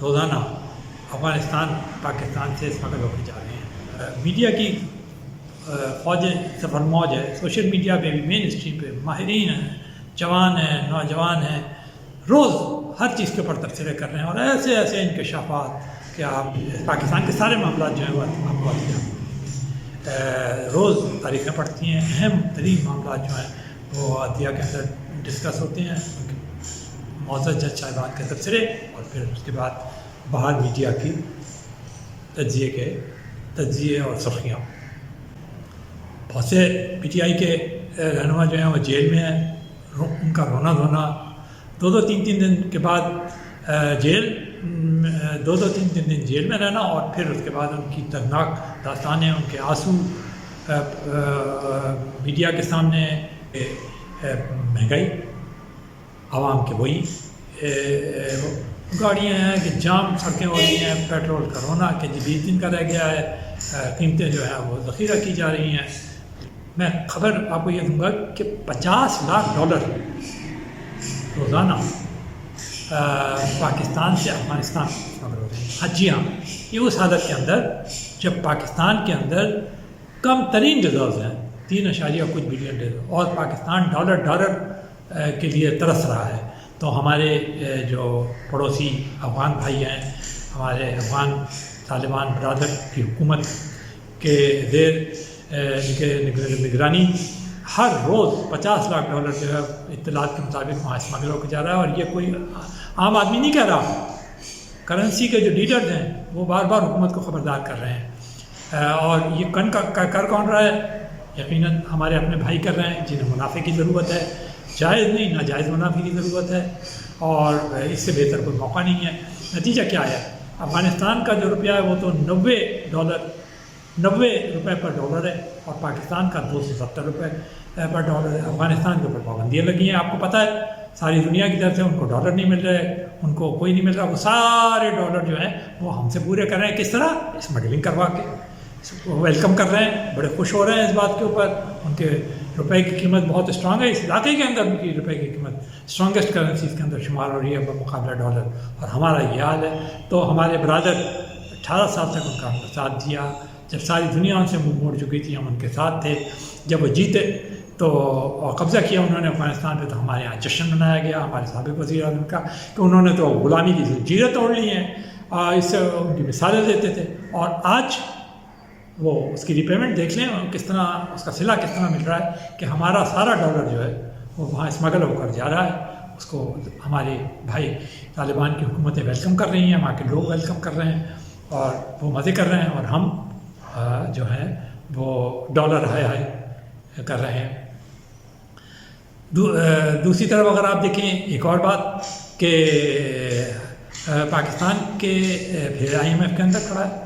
روزانہ افغانستان پاکستان سے اسمگل ہو کے جا رہے ہیں۔ میڈیا کی فوج سفر موج ہے، سوشل میڈیا پہ بھی مین اسٹریم پہ ماہرین ہیں، جوان ہیں، نوجوان ہیں، روز ہر چیز کے اوپر تبصرے کر رہے ہیں اور ایسے ایسے انکشافات کہ آپ پاکستان کے سارے معاملات جو ہیں وہ آپ کو روز تاریخیں پڑھتی ہیں، اہم ترین معاملات جو ہیں وہ عدلیہ کے اندر ڈسکس ہوتے ہیں، معزز جج صاحبان کے تبصرے اور پھر اس کے بعد باہر میڈیا کی تجزیے اور سرخیاں۔ بہت سے پی ٹی آئی کے رہنما جو ہیں وہ جیل میں ہیں، ان کا رونا دھونا، دو تین دن کے بعد جیل، تین دن جیل میں رہنا اور پھر اس کے بعد ان کی دردناک داستانیں، ان کے آنسو میڈیا کے سامنے، مہنگائی، عوام کے وہی گاڑیاں ہیں کہ جام سڑکیں ہو رہی ہیں، پیٹرول کا رونا کہ 20 دن کا رہ گیا ہے، قیمتیں جو ہیں وہ ذخیرہ کی جا رہی ہیں۔ میں خبر آپ کو یہ دوں گا کہ $50 لاکھ روزانہ پاکستان سے افغانستان خبر ہو رہی ہے۔ ہاں جی ہاں، یہ اس حالت کے اندر جب پاکستان کے اندر کم ترین ریزروز ہیں، 3 کچھ بلین ریزرو، اور پاکستان ڈالر کے لیے ترس رہا ہے، تو ہمارے جو پڑوسی افغان بھائی ہیں، ہمارے افغان طالبان برادر کی حکومت کے زیر نگرانی ہر روز $50 لاکھ جو ہے اطلاعات کے مطابق وہاں اسمگل ہو کے جا رہا ہے، اور یہ کوئی عام آدمی نہیں کہہ رہا، کرنسی کے جو لیڈرز ہیں وہ بار بار حکومت کو خبردار کر رہے ہیں، اور یہ کر کون رہا ہے؟ یقیناً ہمارے اپنے بھائی کر رہے ہیں جنہیں منافع کی ضرورت ہے، جائز نہیں ناجائز منافع کی ضرورت ہے، اور اس سے بہتر کوئی موقع نہیں ہے۔ نتیجہ کیا ہے؟ افغانستان کا جو روپیہ ہے وہ تو $90 پر ڈالر ہے، اور پاکستان کا $270 پر ڈالر ہے۔ افغانستان کے اوپر پابندیاں لگی ہیں، آپ کو پتہ ہے، ساری دنیا کی طرف سے ان کو ڈالر نہیں مل رہے، ان کو کوئی نہیں مل رہا، وہ سارے ڈالر جو ہیں وہ ہم سے پورے کر رہے ہیں۔ کس طرح؟ اسمگلنگ کروا کے ویلکم کر رہے ہیں، بڑے خوش ہو رہے ہیں اس بات کے اوپر۔ ان کے روپے کی قیمت بہت اسٹرانگ ہے، اس علاقے کے اندر ان کی روپے کی قیمت اسٹرانگسٹ کرنسیز کے اندر شمار ہو رہی ہے بمقابلہ ڈالر، اور ہمارا یہ حال ہے۔ تو ہمارے برادر 18 سال تک ان کا ہم نے ساتھ دیا، جب ساری دنیا ان سے منہ موڑ چکی تھی ہم ان کے ساتھ تھے، جب وہ جیتے تو اور قبضہ کیا انہوں نے افغانستان پہ، تو ہمارے یہاں جشن منایا گیا ہمارے سابق وزیر اعظم کا کہ انہوں نے تو غلامی کی زنجیریں توڑ لی ہیں، اس سے ان کی مثالیں دیتے تھے، اور آج وہ اس کی ریپیمنٹ دیکھ لیں کس طرح، اس کا صلہ کس طرح مل رہا ہے کہ ہمارا سارا ڈالر جو ہے وہ وہاں اسمگل ہو کر جا رہا ہے۔ اس کو ہمارے بھائی طالبان کی حکومتیں ویلکم کر رہی ہیں، وہاں کے لوگ ویلکم کر رہے ہیں، اور وہ مزے کر رہے ہیں، اور ہم جو ہے وہ ڈالر ہائے کر رہے ہیں۔ دوسری طرف اگر آپ دیکھیں ایک اور بات کہ پاکستان کے پھر IMF کے اندر کھڑا ہے،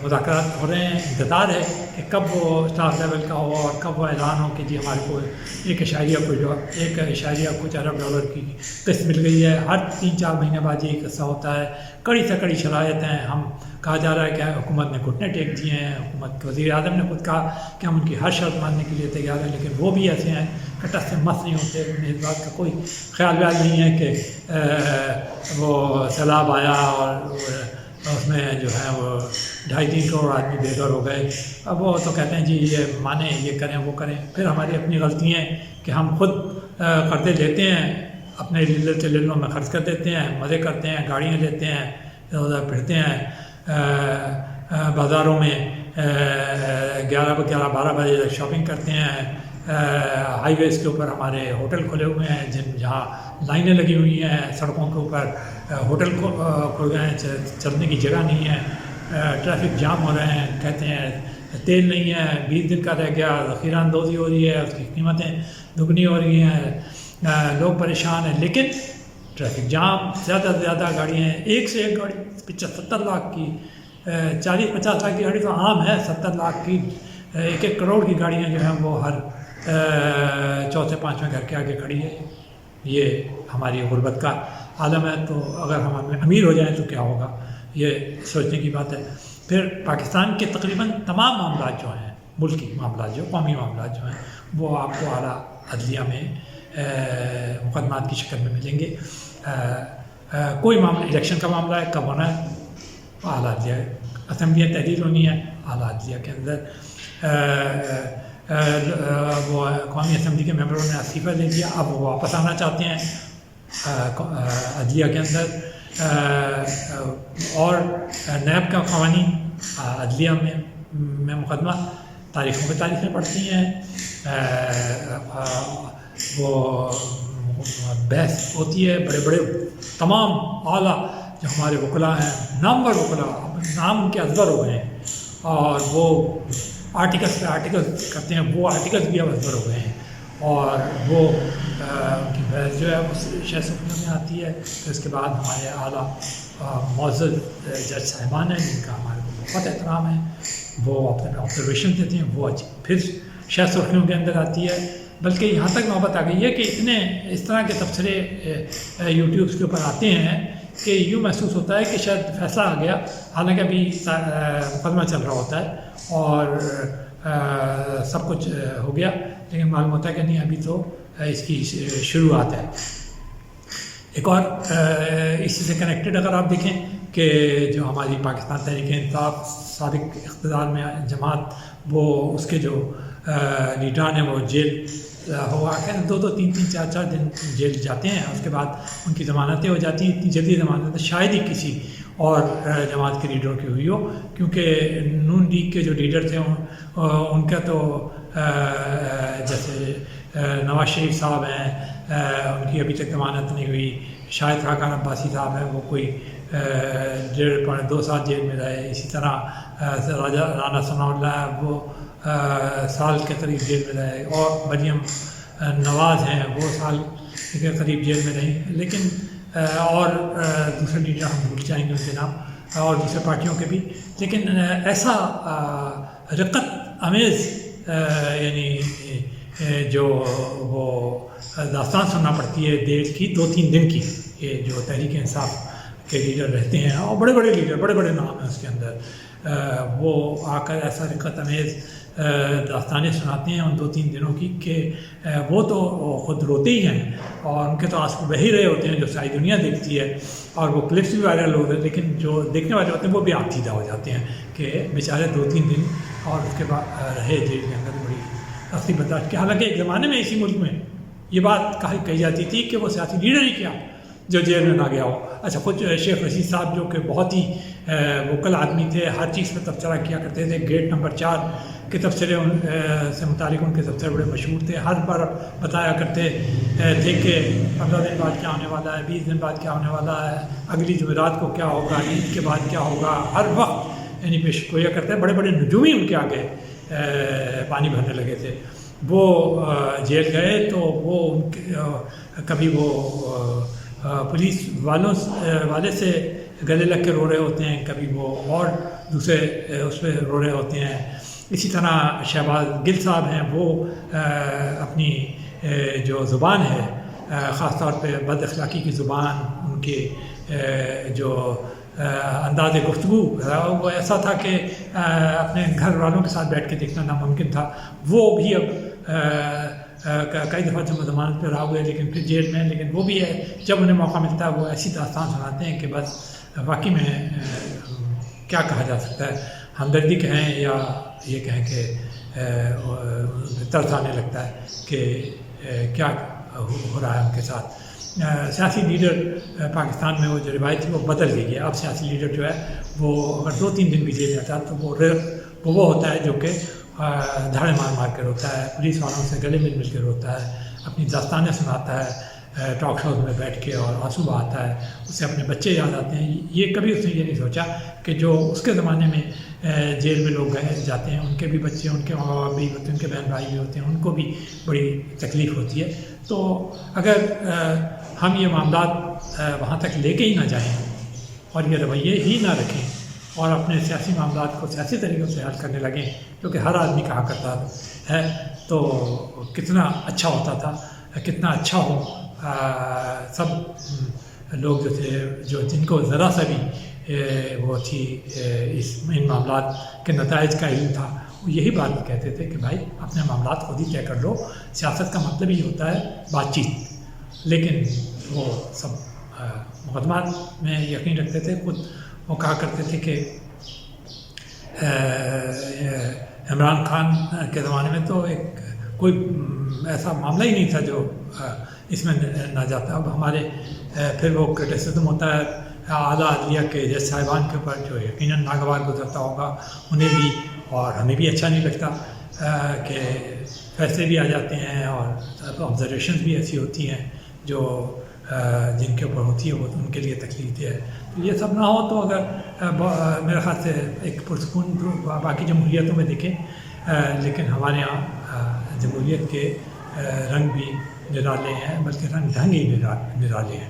مذاکرات ہو رہے ہیں، انتظار ہے کہ کب وہ اسٹاف لیول کا ہو اور کب وہ اعلان ہو کہ جی ہمارے کو 1.1 کچھ ارب ڈالر کی قسط مل گئی ہے۔ ہر 3-4 مہینے بعد یہ قصہ ہوتا ہے، کڑی سے کڑی شرائط ہیں، ہم کہا جا رہا ہے کہ حکومت نے گھٹنے ٹیک دیے ہیں، حکومت کے وزیر اعظم نے خود کہا کہ ہم ان کی ہر شرط ماننے کے لیے تیار ہیں، لیکن وہ بھی ایسے ہیں کہ ٹس سے مس نہیں ہوتے، انہیں اس بات کا کوئی خیال ویال نہیں ہے کہ وہ سیلاب آیا اور اس میں جو ہے وہ 2.5-3 کروڑ آدمی بے گھر ہو گئے۔ اب وہ تو کہتے ہیں جی یہ مانیں، یہ کریں، وہ کریں، پھر ہماری اپنی غلطی ہیں کہ ہم خود قرضے لیتے ہیں، اپنے لیلوں میں خرچ کر دیتے ہیں، مزے کرتے ہیں، گاڑیاں لیتے ہیں، ادھر ادھر پھرتے ہیں، بازاروں میں 11-12 بجے تک شاپنگ کرتے ہیں، ہائی ویز کے اوپر ہمارے ہوٹل کھلے ہوئے ہیں جہاں لائنیں لگی ہوئی ہیں، سڑکوں کے اوپر ہوٹل کھل گئے ہیں، چلنے کی جگہ نہیں ہے، ٹریفک جام ہو رہے ہیں، کہتے ہیں تیل نہیں ہے، 20 دن کا رہ گیا، ذخیرہ اندوزی ہو رہی ہے، اس کی قیمتیں دگنی ہو رہی ہیں، لوگ پریشان ہیں، لیکن ٹریفک جام، زیادہ سے زیادہ گاڑیاں ہیں، ایک سے ایک گاڑی 70 لاکھ کی، 40-50 لاکھ کی گاڑی تو عام ہے، 70 لاکھ کی، 1-1 کروڑ کی گاڑیاں جو ہیں وہ ہر 4-5ویں گھر کے آگے کھڑی ہے۔ یہ ہماری غربت کا عالم ہے، تو اگر ہم امیر ہو جائیں تو کیا ہوگا، یہ سوچنے کی بات ہے۔ پھر پاکستان کے تقریباً تمام معاملات جو ہیں، ملکی معاملات جو قومی معاملات جو ہیں، وہ آپ کو اعلیٰ عدلیہ میں مقدمات کی شکل میں ملیں گے۔ کوئی معاملہ الیکشن کا معاملہ ہے، کب ہونا ہے، اعلیٰ عدلیہ، اسمبلیاں تحریر ہونی ہے، اعلیٰ عدلیہ کے اندر وہ قومی اسمبلی کے ممبروں نے استعفیٰ دے دیا، اب وہ واپس آنا چاہتے ہیں عدلیہ کے اندر، اور نیب کا قوانین عدلیہ میں مقدمہ تاریخوں پہ تاریخیں پڑتی ہیں، وہ بحث ہوتی ہے، بڑے بڑے تمام اعلیٰ جو ہمارے وکلاء ہیں، نامور وکلاء، نام ان کے ازبر ہو گئے ہیں، اور وہ آرٹیکلس پہ آرٹیکلس کرتے ہیں، وہ آرٹیکلس بھی اب ازبر ہو گئے ہیں، اور وہ ان کی بحث جو ہے وہ 6 صفحوں میں آتی ہے۔ پھر اس کے بعد ہمارے اعلیٰ معزز جج صاحبان ہیں جن کا ہمارے کو بہت احترام ہے، وہ اپنے آبزرویشن دیتے ہیں، وہ پھر 6 سرخیوں کے اندر آتی ہے، بلکہ یہاں تک نوبت آ گئی ہے کہ اتنے اس طرح کے تبصرے یوٹیوبس کے اوپر آتے ہیں کہ یوں محسوس ہوتا ہے کہ شاید فیصلہ آ گیا، حالانکہ ابھی مقدمہ چل رہا ہوتا ہے اور سب کچھ ہو گیا، لیکن معلوم ہوتا ہے کہ نہیں، ابھی تو اس کی شروعات ہے۔ ایک اور اسی سے کنیکٹڈ اگر آپ دیکھیں کہ جو ہماری پاکستان تحریک انصاف سابق اقتدار میں جماعت، وہ اس کے جو لیڈران ہیں وہ جیل ہوا کہ 2-2 3-3 4-4 دن جیل جاتے ہیں، اس کے بعد ان کی ضمانتیں ہو جاتی ہیں، اتنی جلدی ضمانتیں شاید ہی کسی اور جماعت کے لیڈروں کی ہوئی ہو، کیونکہ نون لیگ کے جو لیڈر تھے ان کا تو جیسے نواز شریف صاحب ہیں، ان کی ابھی تک ضمانت نہیں ہوئی، شاہد خاقان عباسی صاحب ہیں، وہ کوئی 1.5-2 سال جیل میں رہے، اسی طرح رانا ثناء اللہ وہ سال کے قریب جیل میں رہے، اور مریم نواز ہیں وہ سال کے قریب جیل میں رہیں، لیکن اور دوسرے لیڈر ہم بھول جائیں گے ان کے نام، اور دوسرے پارٹیوں کے بھی، لیکن ایسا رقت امیز یعنی جو وہ داستان سننا پڑتی ہے دیر کی 2-3 دن کی، یہ جو تحریک انصاف کے لیڈر رہتے ہیں، اور بڑے بڑے لیڈر، بڑے بڑے نام ہیں اس کے اندر، وہ آ کر ایسا رقت امیز داستانیں سناتے ہیں ان 2-3 دنوں کی کہ وہ تو خود روتے ہی ہیں، اور ان کے تو آنسو بہہ ہی رہے ہوتے ہیں جو ساری دنیا دیکھتی ہے، اور وہ کلپس بھی وائرل ہو رہے ہیں، لیکن جو دیکھنے والے ہوتے ہیں وہ بھی آتیدہ ہو جاتے ہیں کہ بیچارے 2-3 دن اور اس کے بعد رہے جیل کے اندر بڑی سختی برداشت کی۔ حالانکہ ایک زمانے میں اسی ملک میں یہ بات کہی جاتی تھی کہ وہ سیاسی لیڈر ہی کیا جو جیل میں نہ گیا ہو۔ اچھا، خود شیخ رشید صاحب جو کہ بہت ہی وکل آدمی تھے، ہر چیز پہ تبصرہ کیا کرتے تھے، گیٹ نمبر 4 کے تبصرے سے متعلق ان کے تبصرے بڑے مشہور تھے، ہر بار بتایا کرتے تھے کہ 15 دن بعد کیا ہونے والا ہے، 20 دن بعد کیا ہونے والا ہے، اگلی جمعرات کو کیا ہوگا، عید کے بعد کیا ہوگا، ہر وقت یعنی پیش گوئیاں کرتے ہیں۔ بڑے بڑے نجومی ان کے آگے پانی بھرنے لگے تھے۔ وہ جیل گئے تو وہ کبھی وہ پولیس والے سے گلے لگ کے رو رہے ہوتے ہیں، کبھی وہ اور دوسرے اس پہ رو رہے ہوتے ہیں۔ اسی طرح شہباز گل صاحب ہیں، وہ اپنی جو زبان ہے، خاص طور پہ بد اخلاقی کی زبان، ان کے جو انداز گفتگو وہ ایسا تھا کہ اپنے گھر والوں کے ساتھ بیٹھ کے دیکھنا ناممکن تھا۔ وہ بھی اب کئی دفعہ جب ضمانت پہ رہا ہوئے لیکن پھر جیل میں، لیکن وہ بھی ہے جب انہیں موقع ملتا ہے وہ ایسی داستان سناتے ہیں کہ بس واقعی میں کیا کہا جا سکتا ہے، ہمدردی کہیں یا یہ کہیں کہ ترس آنے لگتا ہے کہ کیا ہو رہا ہے ان کے ساتھ۔ سیاسی لیڈر پاکستان میں وہ جو روایت تھی وہ بدل گئی ہے۔ اب سیاسی لیڈر جو ہے وہ اگر 2-3 دن بھی جیل جاتا ہے تو وہ ہوتا ہے جو کہ دھاڑے مار مار کر روتا ہے، پولیس والوں سے گلے مل مل کے روتا ہے، اپنی داستانیں سناتا ہے ٹاک شوز میں بیٹھ کے، اور آنسو بہاتا ہے، اس سے اپنے بچے یاد آتے ہیں۔ یہ کبھی اس نے یہ نہیں سوچا کہ جو اس کے زمانے میں جیل میں لوگ گئے جاتے ہیں، ان کے بھی بچے، ان کے ماں باپ بھی ہوتے ہیں، ان کے بہن بھائی بھی ہوتے ہیں، ان کو بھی بڑی تکلیف ہوتی ہے۔ تو اگر ہم یہ معاملات وہاں تک لے کے ہی نہ جائیں اور یہ رویے ہی نہ رکھیں اور اپنے سیاسی معاملات کو سیاسی طریقوں سے حل کرنے لگیں، جو کہ ہر آدمی کہا کرتا ہے، تو کتنا اچھا ہوتا تھا، کتنا اچھا ہو۔ سب لوگ جو تھے جن کو ذرا سا بھی وہ تھی ان معاملات کے نتائج کا علم تھا، وہ یہی بات کہتے تھے کہ بھائی اپنے معاملات خود ہی طے کر لو، سیاست کا مطلب ہی ہوتا ہے بات چیت، لیکن وہ سب مقدمات میں یقین رکھتے تھے. خود وہ کہا کرتے تھے کہ عمران خان کے زمانے میں تو کوئی ایسا معاملہ ہی نہیں تھا جو اس میں نہ جاتا. اب ہمارے پھر وہ کرٹیسزم ہوتا ہے اعلیٰ عدلیہ کے جج صاحبان کے اوپر جو یقیناً ناگوار گزرتا ہوگا انہیں بھی اور ہمیں بھی اچھا نہیں لگتا کہ فیصلے بھی آ جاتے ہیں اور آبزرویشنز بھی ایسی ہوتی ہیں جو جن کے اوپر ہوتی ہے وہ ان کے لیے تکلیف دہ ہے. تو یہ سب نہ ہو تو اگر میرے خیال سے ایک پرسکون باقی جمہوریتوں میں دیکھیں لیکن ہمارے یہاں جمہوریت کے رنگ بھی نرالے ہیں بلکہ رنگ ڈھنگ ہی نرالے ہیں.